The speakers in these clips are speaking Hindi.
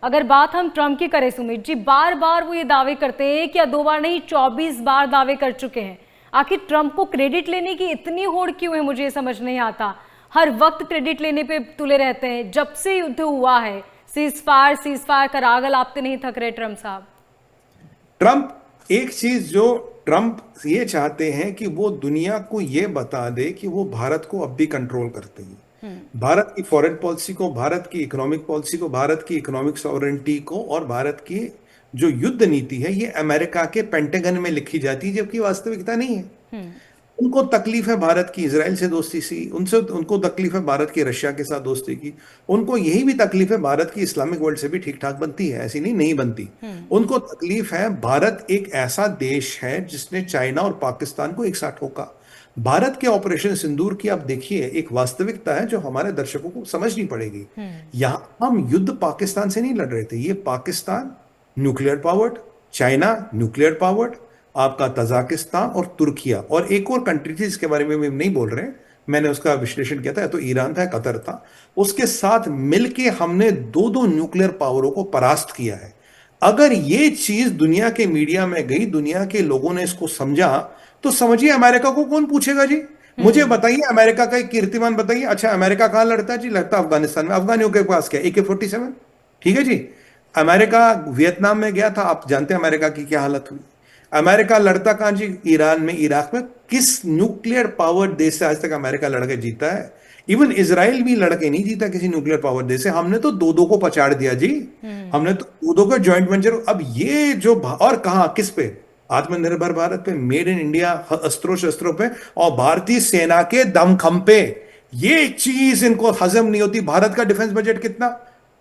अगर बात हम ट्रंप की करें सुमित जी, बार बार वो ये दावे करते हैं कि 2 बार नहीं 24 बार दावे कर चुके हैं। आखिर ट्रंप को क्रेडिट लेने की इतनी होड़ क्यों है, मुझे ये समझ नहीं आता। हर वक्त क्रेडिट लेने पे तुले रहते हैं। जब से युद्ध हुआ है सीज फायर कर आग लापते नहीं थक रहे ट्रंप साहब। ट्रंप एक चीज जो ट्रंप ये चाहते हैं कि वो दुनिया को ये बता दे कि वो भारत को अब भी कंट्रोल करते हैं। भारत की फॉरेन पॉलिसी को, भारत की इकोनॉमिक पॉलिसी को, भारत की इकोनॉमिक सॉवरेंटी को और भारत की जो युद्ध नीति है ये अमेरिका के पेंटागन में लिखी जाती है, जबकि वास्तविकता नहीं है। उनको तकलीफ है भारत की इजराइल से दोस्ती सी, उनसे उनको तकलीफ है भारत की रशिया के साथ दोस्ती की। उनको यही भी तकलीफ है भारत की इस्लामिक वर्ल्ड से भी ठीक ठाक बनती है, ऐसी नहीं बनती। उनको तकलीफ है भारत एक ऐसा देश है जिसने चाइना और पाकिस्तान को एक साथ ठोका। भारत के ऑपरेशन सिंदूर की आप देखिए, एक वास्तविकता है जो हमारे दर्शकों को समझनी पड़ेगी। यहां हम युद्ध पाकिस्तान से नहीं लड़ रहे थे। ये Pakistan nuclear powered, China nuclear powered, आपका तजाकिस्तान और तुर्किया और एक और कंट्री थी जिसके बारे में हम नहीं बोल रहे, मैंने उसका विश्लेषण किया था, या तो ईरान था या कतर था। उसके साथ मिलके हमने दो दो न्यूक्लियर पावरों को परास्त किया है। अगर ये चीज दुनिया के मीडिया में गई, दुनिया के लोगों ने इसको समझा, तो समझिए अमेरिका को कौन पूछेगा जी। मुझे बताइए अमेरिका का एक कीर्तिमान बताइए। अच्छा, अमेरिका कहां लड़ता है जी? लगता है अफगानिस्तान में। अफगानियों के पास क्या AK-47? ठीक है जी। अमेरिका वियतनाम में गया था, आप जानते हैं अमेरिका की क्या हालत हुई। अमेरिका लड़ता कहां जी? ईरान में, इराक में। किस न्यूक्लियर पावर देश से आज तक अमेरिका लड़के जीता है? इवन इसराइल भी लड़के नहीं जीता किसी न्यूक्लियर पावर देश से। हमने तो दो दो को पछाड़ दिया जी। हमने तो दो दो का ज्वाइंट वेंचर। अब ये जो और कहां किस पे? आत्मनिर्भर भारत पे, मेड इन इंडिया, अस्त्रों शस्त्रों पे और भारतीय सेना के दमखम पे। ये चीज इनको हजम नहीं होती। भारत का डिफेंस बजट कितना?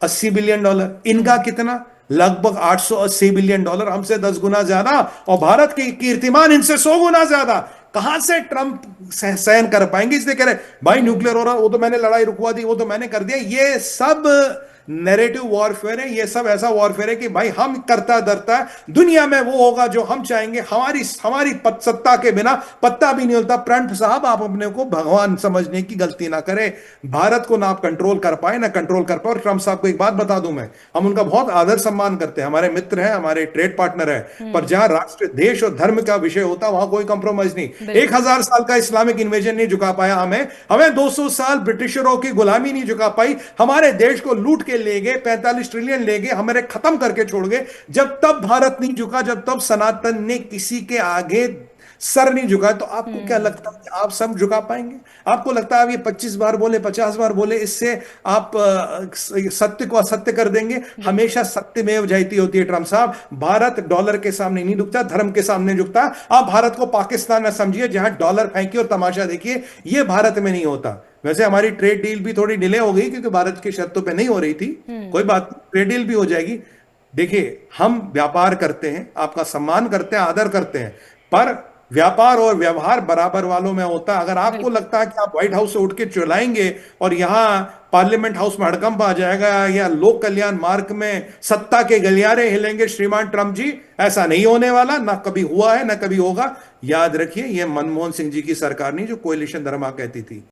$80 बिलियन। इनका कितना? लगभग $880 बिलियन, हमसे 10 गुना ज्यादा। और भारत के कीर्तिमान इनसे 100 गुना ज्यादा। कहां से ट्रंप सहन कर पाएंगे? इसलिए कह रहे भाई न्यूक्लियर हो रहा, वो तो मैंने लड़ाई रुकवा दी, वो तो मैंने कर दिया। ये सब नैरेटिव वॉरफेयर है। ये सब ऐसा वॉरफेयर है कि भाई हम करता धरता है, दुनिया में वो होगा जो हम चाहेंगे। हमारी हमारी सत्ता के बिना पत्ता भी नहीं होता। ट्रंप साहब, आप अपने को भगवान समझने की गलती ना करें। भारत को ना आप कंट्रोल कर पाए ना कंट्रोल कर पाए। और ट्रंप साहब को एक बात बता दूं मैं, हम उनका बहुत आदर सम्मान करते हैं, हमारे मित्र हैं, हमारे ट्रेड पार्टनर है, पर जहां राष्ट्र, देश और धर्म का विषय होता वहां कोई कंप्रोमाइज नहीं। 1000 साल का इस्लामिक इन्वेजन नहीं झुका पाया हमें। हमें 200 साल ब्रिटिशरों की गुलामी नहीं झुका पाई। हमारे देश को लूट के ले गए, 45 ट्रिलियन ले गए, हमारे खत्म करके छोड़ गए। जब तब भारत नहीं झुका, जब तब सनातन ने किसी के आगे सर नहीं झुका। तो आपको क्या लगता है आप सब झुका पाएंगे? आपको लगता है आप ये 25 बार बोले, 50 बार बोले, इससे आप सत्य को असत्य कर देंगे? हमेशा सत्य में जयती होती है ट्रंप साहब। भारत डॉलर के सामने नहीं झुकता, धर्म के सामने झुकता। आप भारत को पाकिस्तान में समझिए जहां डॉलर फेंकिए और तमाशा देखिए। ये भारत में नहीं होता। वैसे हमारी ट्रेड डील भी थोड़ी डिले हो गई क्योंकि भारत की शर्तों पे नहीं हो रही थी। कोई बात नहीं, ट्रेड डील भी हो जाएगी। देखिए, हम व्यापार करते हैं, आपका सम्मान करते हैं, आदर करते हैं, पर व्यापार और व्यवहार बराबर वालों में होता है। अगर आपको लगता है कि आप व्हाइट हाउस से उठ के चिल्लाएंगे और यहां पार्लियामेंट हाउस में हड़कंप आ जाएगा या लोक कल्याण मार्ग में सत्ता के गलियारे हिलेंगे, श्रीमान ट्रंप जी, ऐसा नहीं होने वाला। ना कभी हुआ है, ना कभी होगा। याद रखिए, यह मनमोहन सिंह जी की सरकार नहीं जो कोएलिशन धर्मा कहती थी।